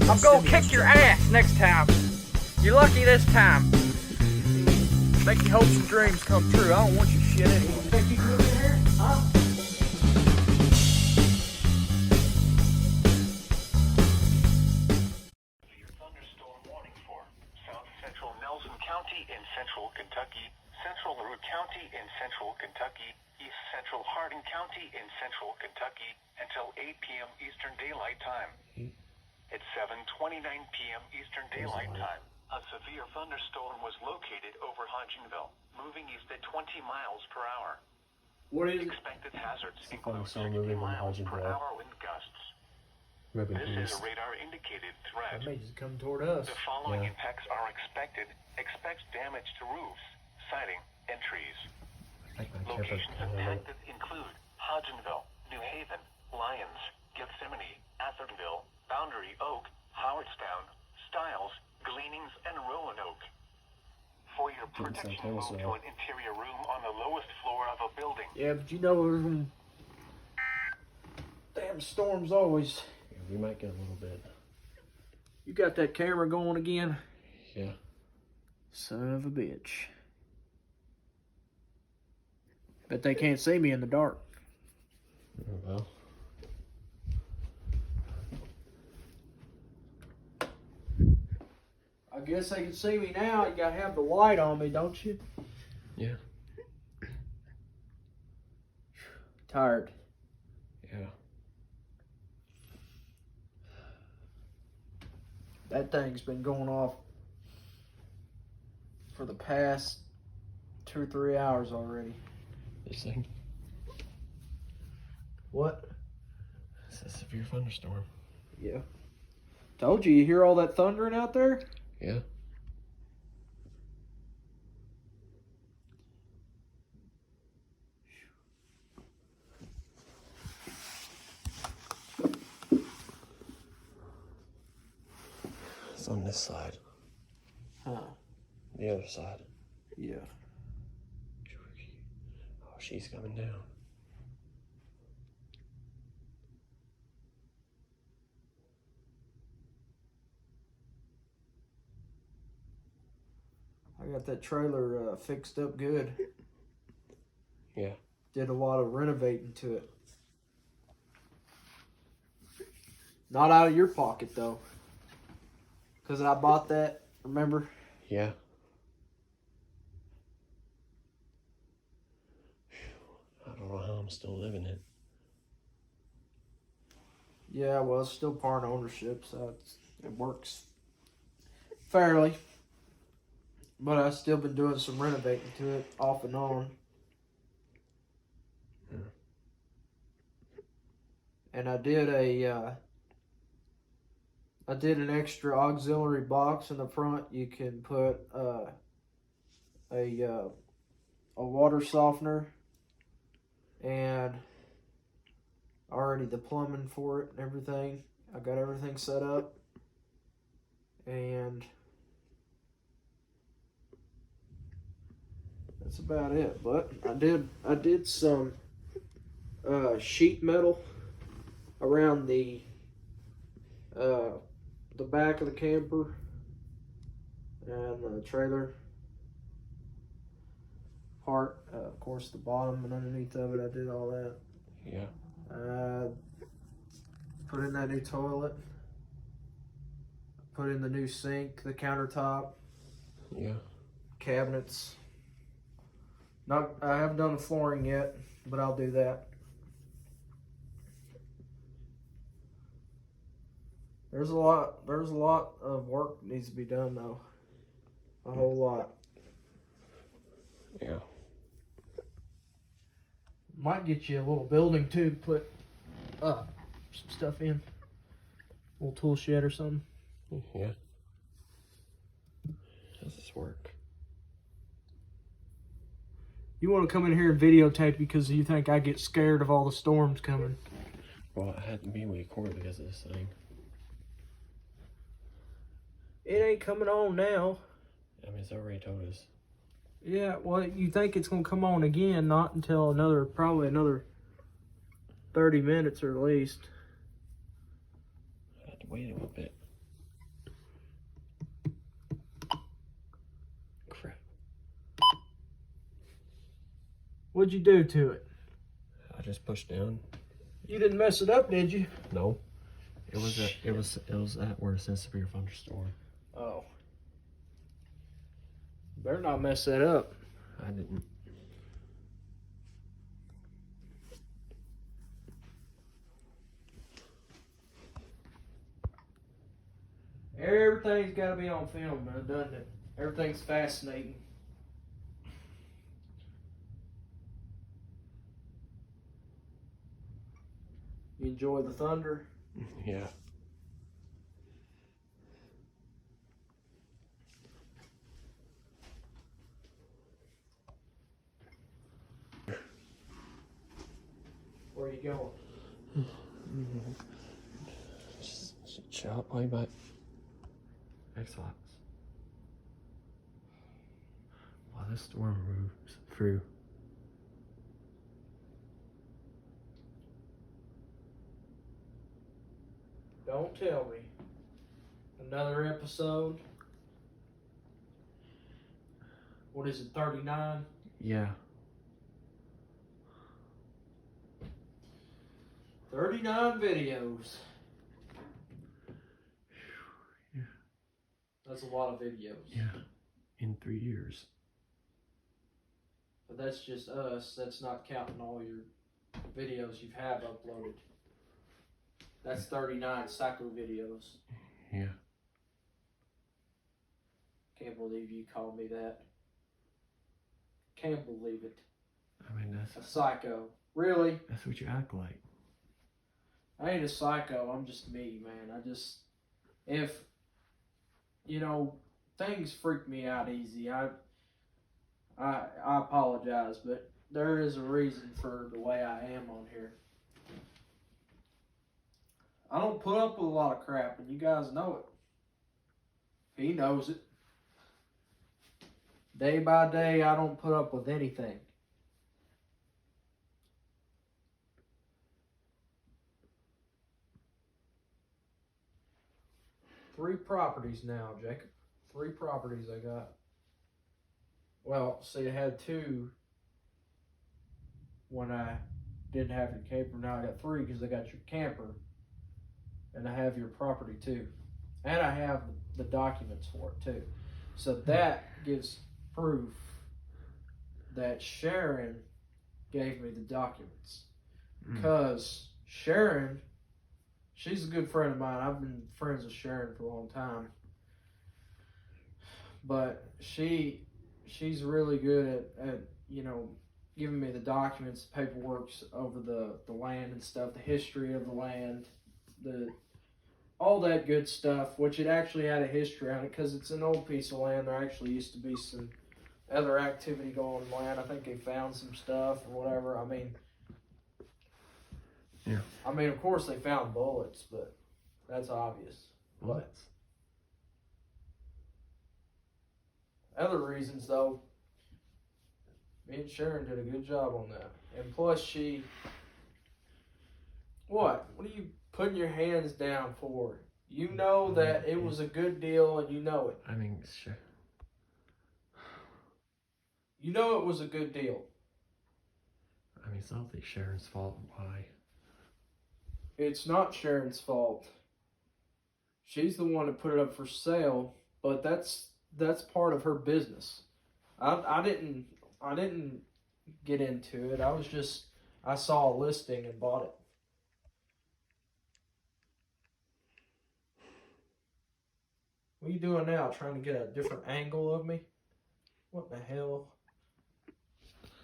I'm gonna kick your ass next time. You're lucky this time. Make your hopes and dreams come true. I don't want your shit anymore. Think you can live in here? Huh? Thunderstorm warning for South Central Nelson County in Central Kentucky, Central LaRue County in Central Kentucky, East Central Hardin County in Central Kentucky until 8 p.m. Eastern Daylight Time. At 7:29 p.m. Eastern Daylight Time, a severe thunderstorm was located over Hodgenville, moving east at 20 miles per hour. What is it? Expected hazards It's a include funny song 60 moving on miles per Hodgenville. hour wind gusts. Moving This is east. a radar-indicated threat. That may just come toward us. The following Yeah. impacts are expected. Expect damage to roofs, siding, and trees. I think my Locations camper- impacted include Hodgenville, New Haven, Lyons, Gethsemane, Athertonville, Boundary Oak, Howardstown, Stiles, Gleanings, and Roanoke. For your protection, move to an interior room on the lowest floor of a building. Yeah, but you know there's some damn storms always. Yeah, we might get a little bit. You got that camera going again? Yeah. Son of a bitch. Bet they can't see me in the dark. Oh, well. I guess they can see me now. You gotta have the light on me, don't you? Yeah. Tired. Yeah. That thing's been going off for the past 2 or 3 hours already. This thing. What? It's a severe thunderstorm. Yeah. Told you hear all that thundering out there? Yeah. It's on this side. Huh. The other side. Yeah. Oh, she's coming down. I got that trailer fixed up good. Yeah. Did a lot of renovating to it. Not out of your pocket though. Because I bought that, remember? Yeah. I don't know how I'm still living it. Yeah, well, it's still part ownership, so it works fairly. But I've still been doing some renovating to it off and on. Yeah. And I did an extra auxiliary box in the front. You can put a water softener and already the plumbing for it and everything. I got everything set up, and that's about it. But I did some sheet metal around the back of the camper and the trailer part. Of course, the bottom and underneath of it, I did all that. Yeah. Put in that new toilet. Put in the new sink, the countertop, Yeah. cabinets. I haven't done the flooring yet, but I'll do that. There's a lot of work that needs to be done though. A whole lot. Yeah. Might get you a little building too to put some stuff in. A little tool shed or something. Yeah. How does this work? You want to come in here and videotape because you think I get scared of all the storms coming. Well, it had to be recorded because of this thing. It ain't coming on now. I mean, it's already told us. Yeah, well, you think it's going to come on again, not until probably another 30 minutes or at least. I have to wait a little bit. What'd you do to it? I just pushed down. You didn't mess it up, did you? No. It was at where it says severe thunderstorm. Oh. Better not mess that up. I didn't. Everything's got to be on film, man, doesn't it? Everything's fascinating. You enjoy the thunder? Yeah. Where are you going? Just chill out, play back. Xbox. Wow, this storm moves through. Don't tell me. Another episode. What is it, 39? Yeah. 39 videos. Yeah. That's a lot of videos. Yeah. In 3 years. But that's just us. That's not counting all your videos you have uploaded. That's 39 psycho videos. Yeah. Can't believe you called me that. Can't believe it. I mean, A psycho. Really? that's what you act like. I ain't a psycho. I'm just me, man. If, things freak me out easy. I apologize, but there is a reason for the way I am on here. I don't put up with a lot of crap, and you guys know it. He knows it. Day by day, I don't put up with anything. Three properties now, Jacob. 3 properties I got. Well, see, I had 2 when I didn't have your camper. Now I got 3 because I got your camper. And I have your property too. And I have the documents for it too. So that gives proof that Sharon gave me the documents. Because Sharon, she's a good friend of mine. I've been friends with Sharon for a long time. But she's really good at giving me the documents, the paperwork over the land and stuff, the history of the land, all that good stuff, which it actually had a history on it because it's an old piece of land. There actually used to be some other activity going on the land. I think they found some stuff or whatever. Yeah. Of course they found bullets, but that's obvious. Bullets? Other reasons, though, me and Sharon did a good job on that. And plus what are you putting your hands down for? You know that it was a good deal and you know it. I mean, sure. You know it was a good deal. I mean, it's not like Sharon's fault. Why? It's not Sharon's fault. She's the one that put it up for sale, but that's part of her business. I didn't get into it. I saw a listing and bought it. What are you doing now? Trying to get a different angle of me? What the hell?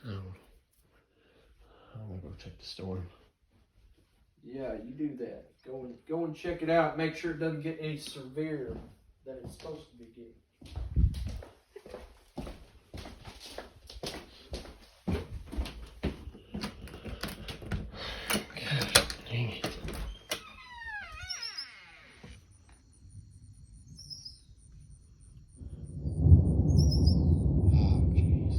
I'm gonna go check the storm. Yeah, you do that. Go and check it out. Make sure it doesn't get any severe than it's supposed to be getting. Gosh, dang it. Oh, jeez.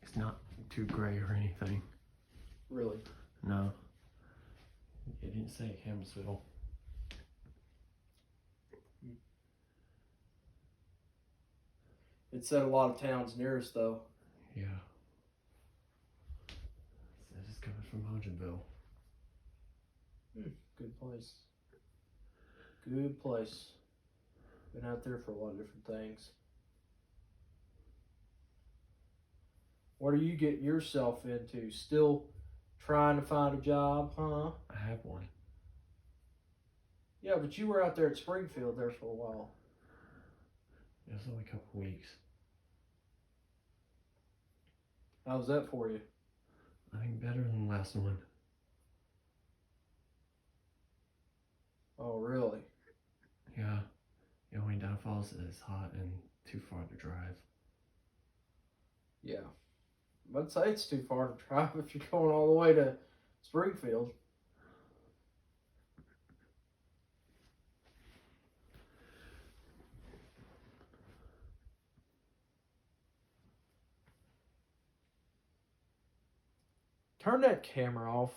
It's not too gray or anything. Really? say Hamsville. It said a lot of towns near us though. Yeah. That is coming from Hodgenville. Good place. Good place. Been out there for a lot of different things. What are you getting yourself into? Still trying to find a job, huh? I have one. Yeah, but you were out there at Springfield there for a while. It was only a couple weeks. How's that for you? I think better than the last one. Oh, really? Yeah. The only downfall is that it's hot and too far to drive. Yeah. I'd say it's too far to drive if you're going all the way to Springfield. Turn that camera off.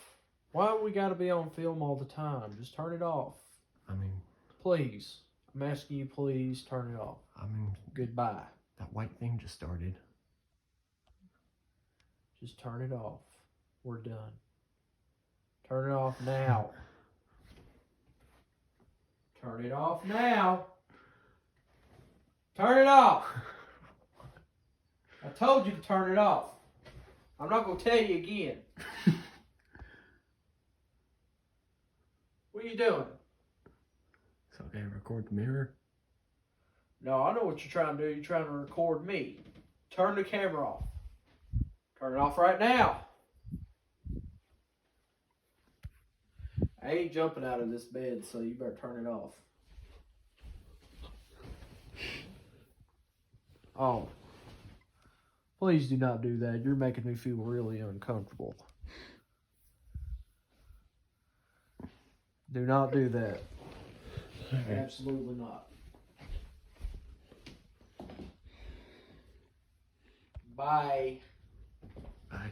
Why we gotta be on film all the time? Just turn it off. I mean, Please. I'm asking you, please turn it off. Goodbye. that white thing just started. Just turn it off. We're done. Turn it off now. Turn it off now. Turn it off. I told you to turn it off. I'm not going to tell you again. What are you doing? So okay, record the mirror. No, I know what you're trying to do. You're trying to record me. Turn the camera off. Turn it off right now. I ain't jumping out of this bed, so you better turn it off. Oh. Please do not do that. You're making me feel really uncomfortable. Do not do that. Okay. Absolutely not. Bye. Bye.